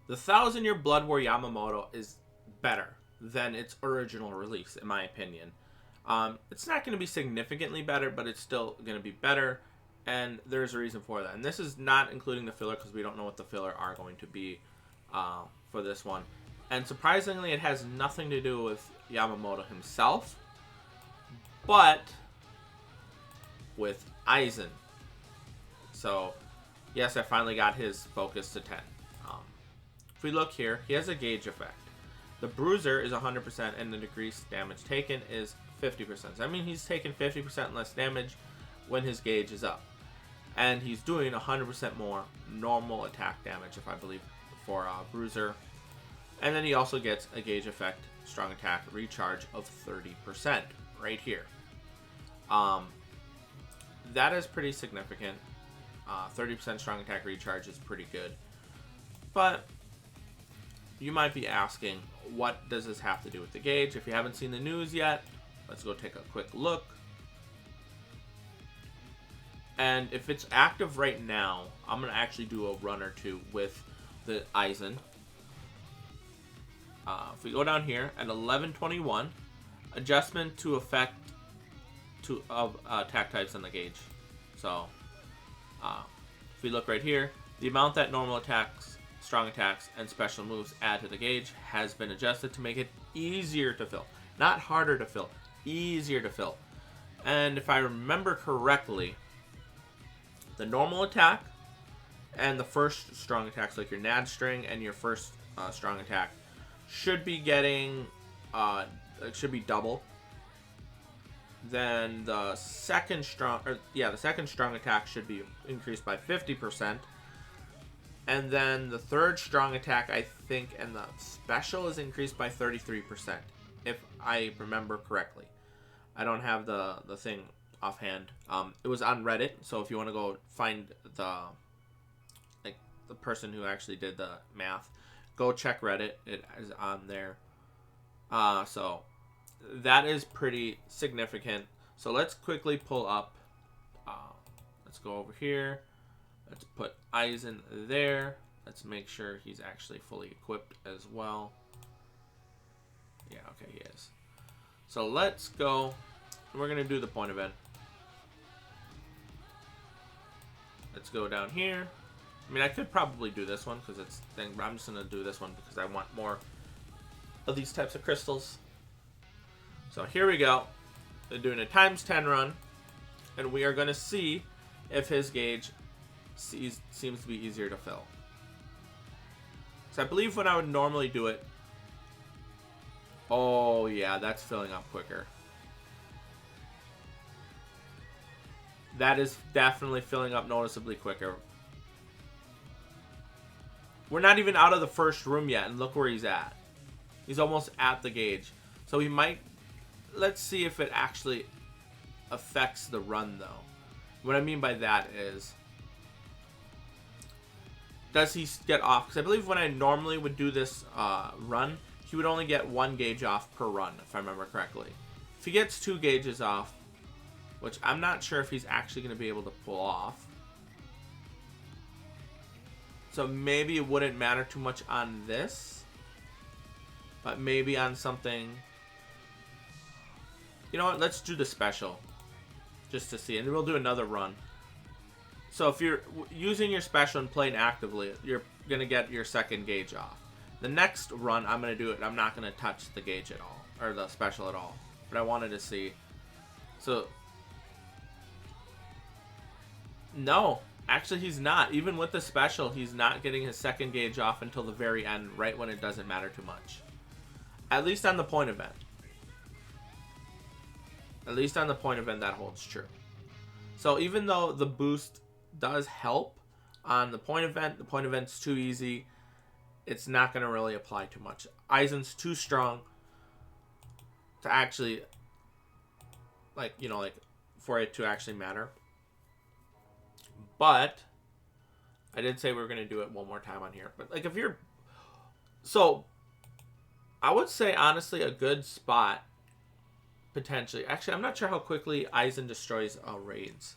The 1000-Year Blood War Yamamoto is better than its original release, in my opinion. It's not going to be significantly better, but it's still going to be better, and there's a reason for that. And this is not including the filler, because we don't know what the filler are going to be for this one. And surprisingly, it has nothing to do with Yamamoto himself, but with Aizen. So, yes, I finally got his focus to 10. If we look here, he has a gauge effect. The bruiser is 100% and the decreased damage taken is 50%. So, I mean, he's taking 50% less damage when his gauge is up. And he's doing 100% more normal attack damage, if I believe, for bruiser. And then he also gets a gauge effect, strong attack, recharge of 30% right here. That is pretty significant. 30% strong attack recharge is pretty good. But you might be asking, what does this have to do with the gauge? If you haven't seen the news yet, let's go take a quick look. And if it's active right now, I'm going to actually do a run or two with the Aizen. If we go down here at 1121, adjustment to effect of attack types on the gauge. So, if we look right here, the amount that normal attacks, strong attacks, and special moves add to the gauge has been adjusted to make it easier to fill. Not harder to fill, easier to fill. And if I remember correctly, the normal attack and the first strong attacks, like your NAD string and your first strong attack, should be getting, it should be double. Then the second strong attack should be increased by 50%. And then the third strong attack, I think, and the special is increased by 33%, if I remember correctly. I don't have the thing offhand. It was on Reddit, so if you want to go find the person who actually did the math, go check Reddit. It is on there. So that is pretty significant. So let's quickly pull up. Let's go over here. Let's put Aizen there. Let's make sure he's actually fully equipped as well. Yeah, okay, he is. So let's go. We're going to do the point event. Let's go down here. I mean, I could probably do this one because it's thing, but I'm just going to do this one because I want more of these types of crystals. So here we go. They're doing a times 10 run, and we are going to see if his gauge seems to be easier to fill. So I believe when I would normally do it, oh yeah, that's filling up quicker. That is definitely filling up noticeably quicker. We're not even out of the first room yet, and look where he's at. He's almost at the gauge. So he might... Let's see if it actually affects the run, though. What I mean by that is... Does he get off? Because I believe when I normally would do this run, he would only get 1 gauge off per run, if I remember correctly. If he gets 2 gauges off, which I'm not sure if he's actually going to be able to pull off. So maybe it wouldn't matter too much on this. But maybe on something... You know what? Let's do the special. Just to see. And then we'll do another run. So if you're using your special and playing actively, you're going to get your second gauge off. The next run, I'm going to do it. I'm not going to touch the gauge at all. Or the special at all. But I wanted to see. So... No. Actually, he's not. Even with the special, he's not getting his second gauge off until the very end, right when it doesn't matter too much. At least on the point event. At least on the point event, that holds true. So even though the boost does help on the point event's too easy, it's not going to really apply too much. Aizen's too strong to actually, for it to actually matter. But I did say we were going to do it one more time on here. But if you're... So I would say, honestly, a good spot, potentially. Actually, I'm not sure how quickly Aizen destroys raids.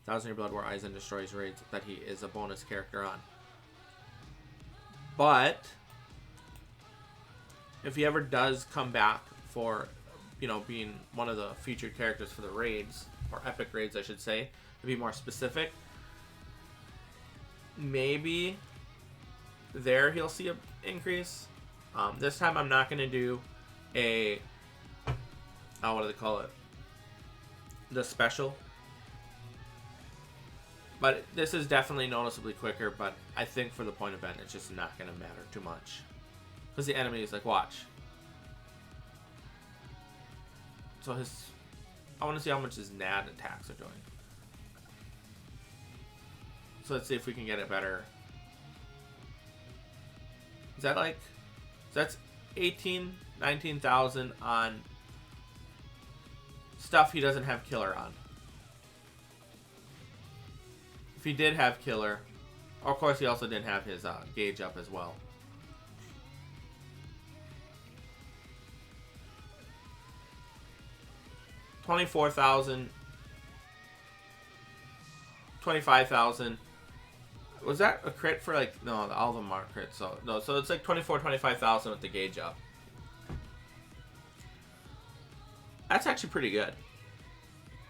1000 Year Blood War Aizen destroys raids that he is a bonus character on. But if he ever does come back for, you know, being one of the featured characters for the raids, or epic raids, I should say, to be more specific, maybe there he'll see an increase. This time I'm not going to do a, what do they call it? The special. But this is definitely noticeably quicker, but I think for the point event, it's just not going to matter too much. Because the enemy is like, watch. So I want to see how much his NAD attacks are doing. So let's see if we can get it better. Is that like, that's 19,000 on stuff he doesn't have killer on. If he did have killer, of course he also didn't have his gauge up as well. $24,000, 25,000. Was that a crit for like, no, all of them aren't crits, so no, so it's like 25,000 with the gauge up. That's actually pretty good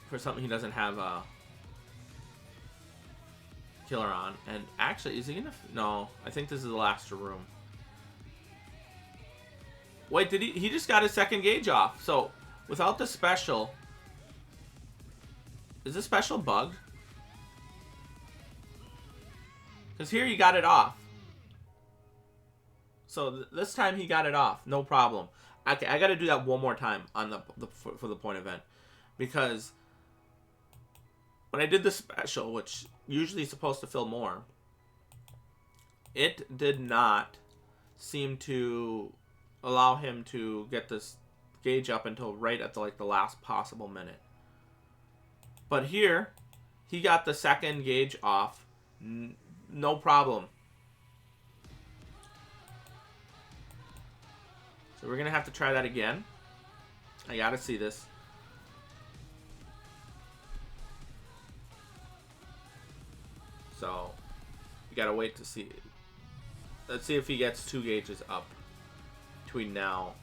for something he doesn't have killer on. And actually, is he gonna? No, I think this is the last room. Wait, did he just got his second gauge off? So without the special, is this special bugged? Because here he got it off. So this time he got it off, no problem. Okay, I got to do that one more time on for the point event, because when I did the special, which usually is supposed to fill more, it did not seem to allow him to get this gauge up until right at the last possible minute. But here, he got the second gauge off, no problem. So we're gonna have to try that again. I gotta see this. So we gotta wait to see. Let's see if he gets 2 gauges up between now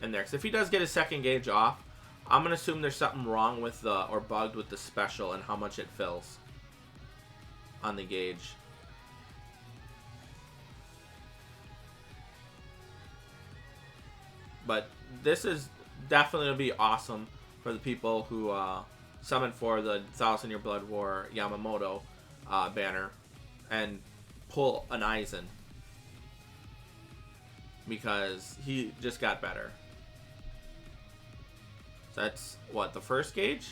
and there. Because if he does get his second gauge off, I'm gonna assume there's something wrong with or bugged with the special and how much it fills on the gauge. But this is definitely going to be awesome for the people who summon for the 1,000-Year Blood War Yamamoto banner and pull an Aizen. Because he just got better. So that's, what, the first gauge?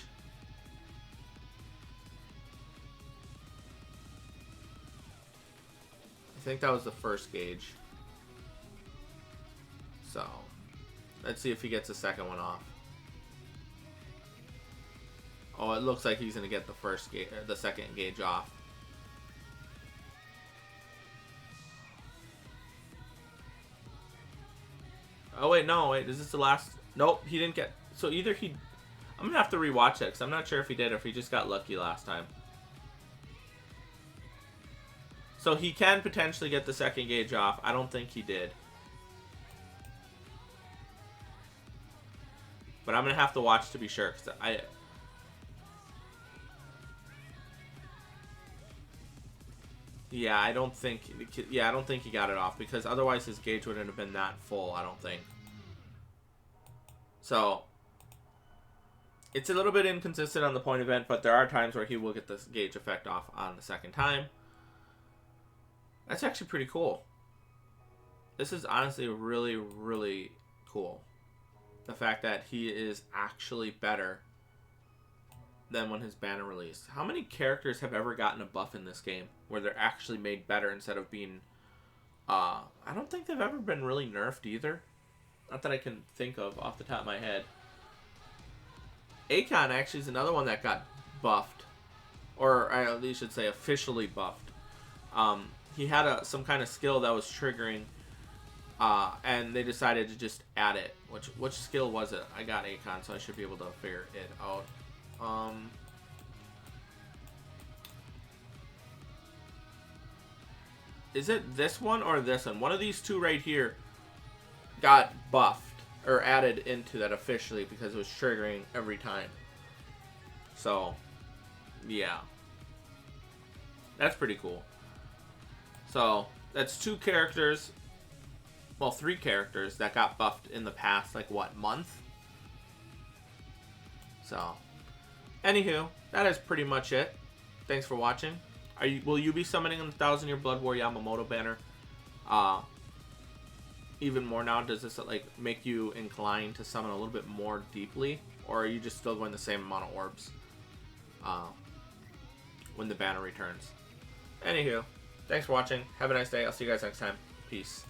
I think that was the first gauge. So let's see if he gets the second one off. Oh, it looks like he's gonna get the second gauge off. Oh wait, no, wait, is this the last? Nope, he didn't get. So either he, I'm gonna have to rewatch that because I'm not sure if he did or if he just got lucky last time. So he can potentially get the second gauge off. I don't think he did. But I'm gonna have to watch to be sure, because I don't think he got it off, because otherwise his gauge wouldn't have been that full, I don't think. So it's a little bit inconsistent on the point event, but there are times where he will get this gauge effect off on the second time. That's actually pretty cool. This is honestly really, really cool. The fact that he is actually better than when his banner released. How many characters have ever gotten a buff in this game where they're actually made better instead of being... I don't think they've ever been really nerfed either. Not that I can think of off the top of my head. Akon actually is another one that got buffed. Or I at least should say officially buffed. He had some kind of skill that was triggering... and they decided to just add it. Which skill was it? I got Akon, so I should be able to figure it out. is it this one or this one? One of these two right here got buffed or added into that officially because it was triggering every time. So, yeah. That's pretty cool. So, that's 2 characters, well, 3 characters that got buffed in the past, like, what, month? So, anywho, that is pretty much it. Thanks for watching. Will you be summoning the 1000-year Blood War Yamamoto banner? Even more now? Does this, like, make you inclined to summon a little bit more deeply? Or are you just still going the same amount of orbs when the banner returns? Anywho, thanks for watching. Have a nice day. I'll see you guys next time. Peace.